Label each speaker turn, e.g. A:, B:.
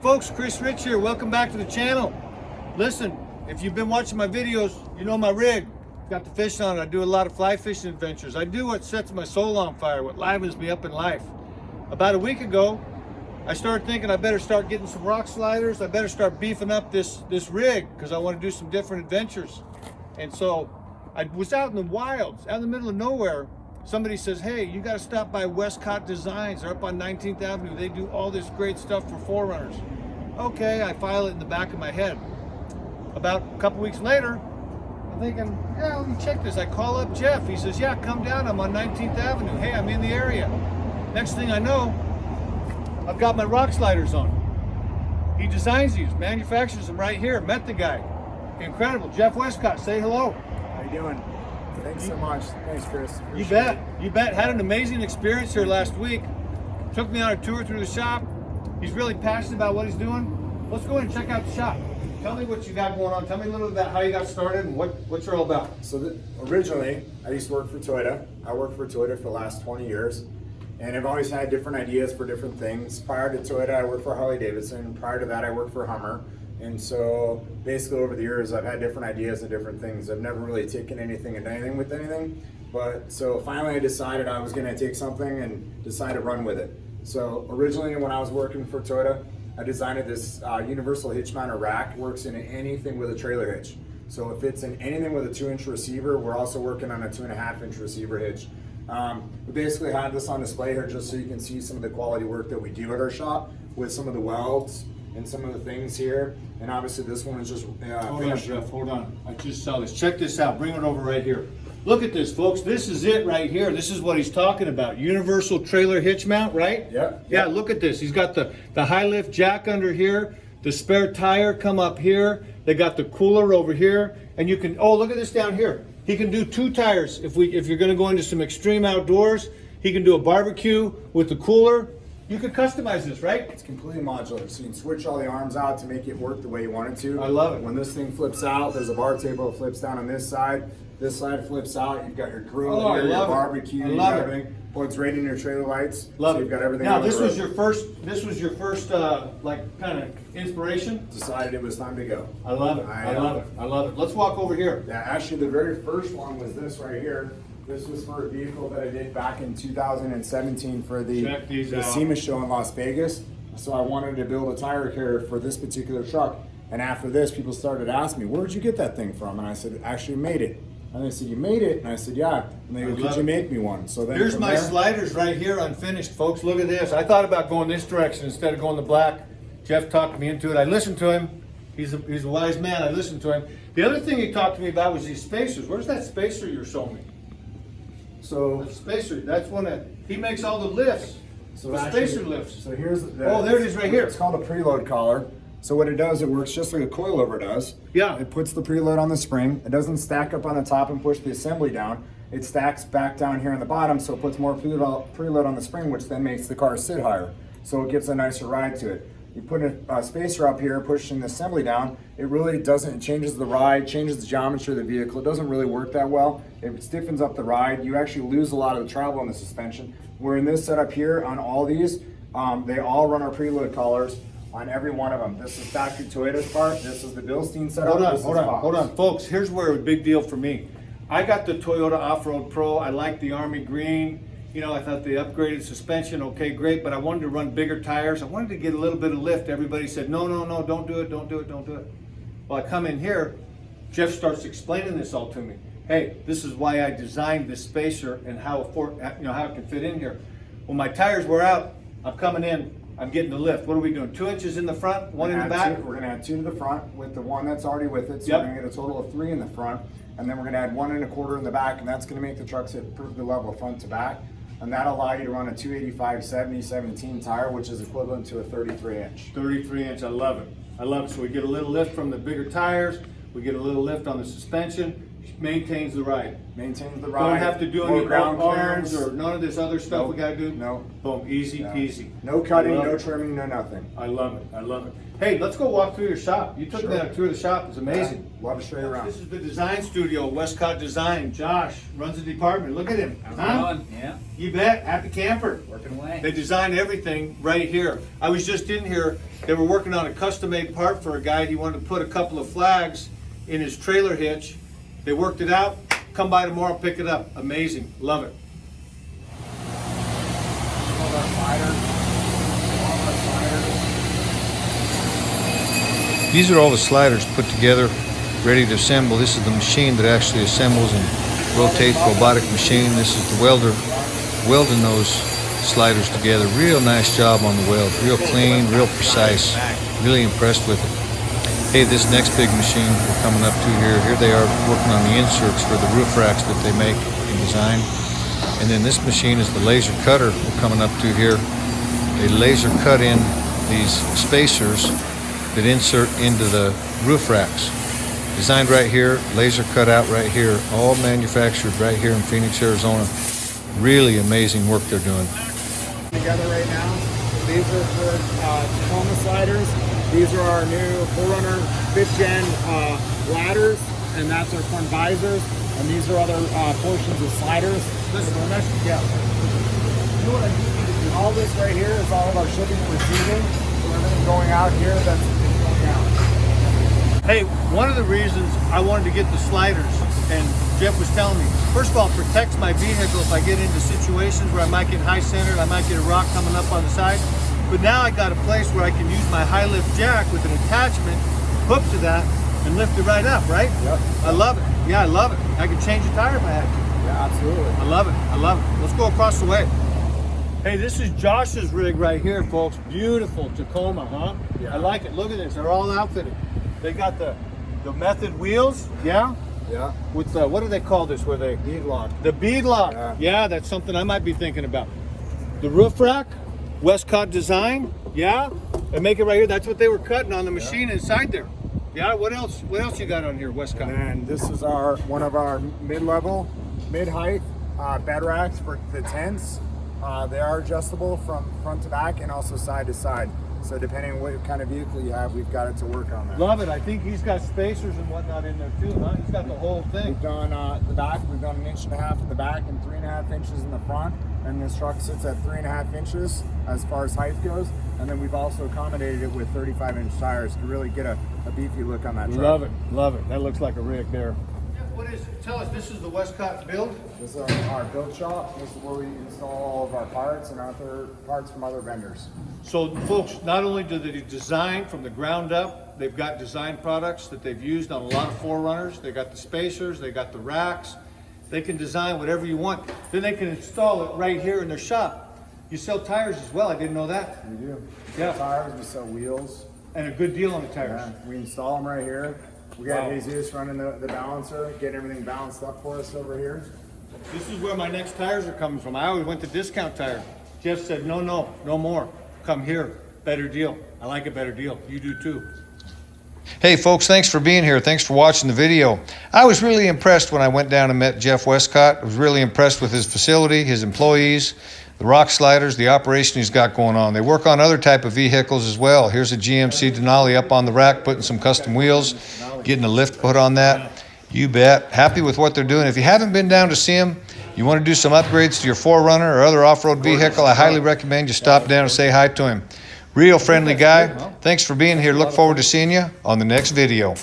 A: folks, Chris Rich here. Welcome back to the channel. Listen, if you've been watching my videos, you know my rig. Got the fish on it. I do a lot of fly fishing adventures. I do what sets my soul on fire, what livens me up in life. About a week ago, I started thinking I better start getting some rock sliders. I better start beefing up this rig because I want to do some different adventures. And so I was out in the wilds, out in the middle of nowhere. Somebody says, hey, you got to stop by Wescott Designs. They're up on 19th Avenue. They do all this great stuff for forerunners. Okay, I file it in the back of my head. About a couple weeks later, I'm thinking, yeah, let me check this. I call up Jeff. He says, yeah, come down. I'm on 19th Avenue. Hey, I'm in the area. Next thing I know, I've got my rock sliders on. He designs these, manufactures them right here. Met the guy. Incredible. Jeff Wescott, say hello.
B: How you doing? Thanks so much. Thanks, Chris.
A: You bet. You bet. Had an amazing experience here last week. Took me on a tour through the shop. He's really passionate about what he's doing. Let's go ahead and check out the shop. Tell me what you got going on. Tell me a little bit about how you got started and what you're all about.
B: So originally, I used to work for Toyota. I worked for Toyota for the last 20 years. And I've always had different ideas for different things. Prior to Toyota, I worked for Harley Davidson. Prior to that, I worked for Hummer. And so basically over the years, I've had different ideas and different things. I've never really taken anything and done anything with anything. But so finally I decided I was gonna take something and decide to run with it. So originally when I was working for Toyota, I designed this universal hitch mounted rack. Works in anything with a trailer hitch. So if it's in anything with a 2-inch receiver, we're also working on a 2.5-inch receiver hitch. We basically have this on display here just so you can see some of the quality work that we do at our shop with some of the welds and some of the things here. And obviously this one is just
A: hold on, Jeff, hold on. I just saw this. Check this out. Bring it over right here. Look at this, folks. This is it right here. This is what he's talking about. Universal trailer hitch mount, right?
B: Yep.
A: Yeah, look at this. He's got the high lift jack under here, the spare tire come up here. They got the cooler over here. And you can, oh, look at this down here. He can do 2 tires if you're going to go into some extreme outdoors. He can do a barbecue with the cooler. You could customize this, right?
B: It's completely modular, so you can switch all the arms out to make it work the way you want it to.
A: I love it.
B: When this thing flips out, there's a bar table that flips down on this side. This side flips out. You've got your grill here, your barbecue,
A: I love
B: everything. Plugs right in your trailer lights.
A: Love
B: so
A: it.
B: You've got everything.
A: Now this was your first. This was your first like kind of inspiration.
B: Decided it was time to go.
A: I love it. I love it. I love it. Let's walk over here.
B: Yeah, actually, the very first one was this right here. This was for a vehicle that I did back in 2017 for the SEMA show in Las Vegas. So I wanted to build a tire carrier for this particular truck. And after this, people started asking me, where'd you get that thing from? And I said, actually made it. And they said, you made it? And I said, yeah. And they go, could you make me one? So then
A: here's my sliders right here unfinished, folks. Look at this. I thought about going this direction instead of going the black. Jeff talked me into it. I listened to him. He's a wise man. I listened to him. The other thing he talked to me about was these spacers. Where's that spacer you're showing me?
B: So
A: the spacer, that's one that he makes all the lifts. So the spacer lifts.
B: So here's
A: oh, there it is right here.
B: It's called a preload collar. So what it does, it works just like a coilover does.
A: Yeah.
B: It puts the preload on the spring. It doesn't stack up on the top and push the assembly down. It stacks back down here on the bottom, so it puts more preload on the spring, which then makes the car sit higher. So it gives a nicer ride to it. You put a spacer up here, pushing the assembly down, it really doesn't, it changes the ride, changes the geometry of the vehicle. It doesn't really work that well. It stiffens up the ride. You actually lose a lot of the travel in the suspension. Where in this setup here, on all these, they all run our preload collars on every one of them. This is factory Toyota's part. This is the Bilstein setup.
A: Hold on, folks. Here's where a big deal for me. I got the Toyota Off-Road Pro. I like the Army Green. You know, I thought the upgraded suspension, okay, great, but I wanted to run bigger tires. I wanted to get a little bit of lift. Everybody said, no, don't do it, don't do it, don't do it. Well, I come in here, Jeff starts explaining this all to me. Hey, this is why I designed this spacer and how it can fit in here. When my tires were out, I'm coming in, I'm getting the lift. What are we doing? 2 inches in the front, 1 in the back?
B: We're gonna add 2 to the front with the one that's already with it. So
A: yep.
B: We're gonna get a total of 3 in the front. And then we're gonna add 1 1/4 in the back, and that's gonna make the truck sit perfectly level front to back. And that'll allow you to run a 285/70/17 tire, which is equivalent to a 33-inch.
A: 33-inch, I love it. I love it. So we get a little lift from the bigger tires. We get a little lift on the suspension. maintains the ride.
B: Maintains the ride.
A: Don't have to do
B: more
A: any
B: ground
A: arms
B: clearance.
A: or none of this other stuff we gotta do.
B: No.
A: Boom, easy peasy.
B: No cutting,
A: I love
B: no
A: it.
B: trimming, no nothing.
A: I love it. I love it. Hey, let's go walk through your shop. You took me on a tour of the shop. It's amazing.
B: Yeah, love to show you around.
A: This is the design studio, Wescott Design. Josh runs the department. Look at him.
C: Yeah,
A: You bet. Happy camper.
C: working away.
A: They designed everything right here. I was just in here. They were working on a custom-made part for a guy. He wanted to put a couple of flags in his trailer hitch. They worked it out. Come by tomorrow, pick it up. Amazing. Love it.
B: All our sliders. All our sliders.
D: These are all the sliders put together, ready to assemble. This is the machine that actually assembles and rotates, robotic machine. This is the welder welding those sliders together. Real nice job on the weld, real clean, real precise. Really impressed with it. Hey, this next big machine we're coming up to here they are working on the inserts for the roof racks that they make and design. And then this machine is the laser cutter we're coming up to here. They laser cut in these spacers that insert into the roof racks. Designed right here, laser cut out right here, all manufactured right here in Phoenix, Arizona. Really amazing work they're doing.
B: Together right now. These are for Tacoma sliders. These are our new 4Runner 5th gen ladders, and that's our front visors. And these are other portions of sliders.
A: Listen, yeah.
B: You know what I do? All this right here is all of our shipping and receiving. So everything going out here, that's going out.
A: Hey, one of the reasons I wanted to get the sliders, and Jeff was telling me, first of all, it protects my vehicle if I get into situations where I might get high centered, I might get a rock coming up on the side. But now I got a place where I can use my high lift jack with an attachment hooked to that and lift it right up, right?
B: Yep.
A: I love it. Yeah, I love it. I can change a tire if I had to.
B: Yeah, absolutely.
A: I love it. I love it. Let's go across the way. Hey, this is Josh's rig right here, folks. Beautiful Tacoma, huh?
B: Yeah.
A: I like it. Look at this. They're all outfitted. They got the method wheels, yeah?
B: Yeah.
A: With the, what do they call this? Where they
B: Bead lock.
A: the bead lock.
B: Yeah.
A: Yeah, that's something I might be thinking about. The roof rack, Wescott design. Yeah, and make it right here. That's what they were cutting on the machine inside there. Yeah. What else? What else you got on here, Wescott?
B: And this is one of our mid-level, mid-height bed racks for the tents. They are adjustable from front to back and also side to side. So depending on what kind of vehicle you have, we've got it to work on that.
A: Love it. I think he's got spacers and whatnot in there too, huh? He's got the whole thing.
B: We've done the back. We've done 1.5 inches in the back and 3.5 inches in the front. And this truck sits at 3.5 inches as far as height goes. And then we've also accommodated it with 35-inch tires to really get a beefy look on that truck.
A: Love it. Love it. That looks like a rig there. What is it? Tell us, this is the Westcott build?
B: This is our build shop. This is where we install all of our parts and other parts from other vendors.
A: So folks, not only do they design from the ground up, they've got design products that they've used on a lot of 4Runners. They got the spacers, they got the racks. They can design whatever you want. Then they can install it right here in their shop. You sell tires as well, I didn't know that.
B: We do.
A: Yeah.
B: Tires, we sell wheels.
A: And a good deal on the tires.
B: Yeah, we install them right here. We got
A: Wow.
B: Jesus running the balancer, getting everything balanced up for us over here.
A: This is where my next tires are coming from. I always went to Discount Tire. Jeff said, no more. Come here, better deal. I like a better deal. You do too.
D: Hey folks, thanks for being here. Thanks for watching the video. I was really impressed when I went down and met Jeff Wescott. I was really impressed with his facility, his employees, the rock sliders, the operation he's got going on. They work on other type of vehicles as well. Here's a GMC Denali up on the rack, putting some custom wheels, getting a lift put on that. You bet. Happy with what they're doing. If you haven't been down to see him, you want to do some upgrades to your 4Runner or other off-road vehicle, I highly recommend you stop down and say hi to him. Real friendly guy. Thanks for being here. Look forward to seeing you on the next video.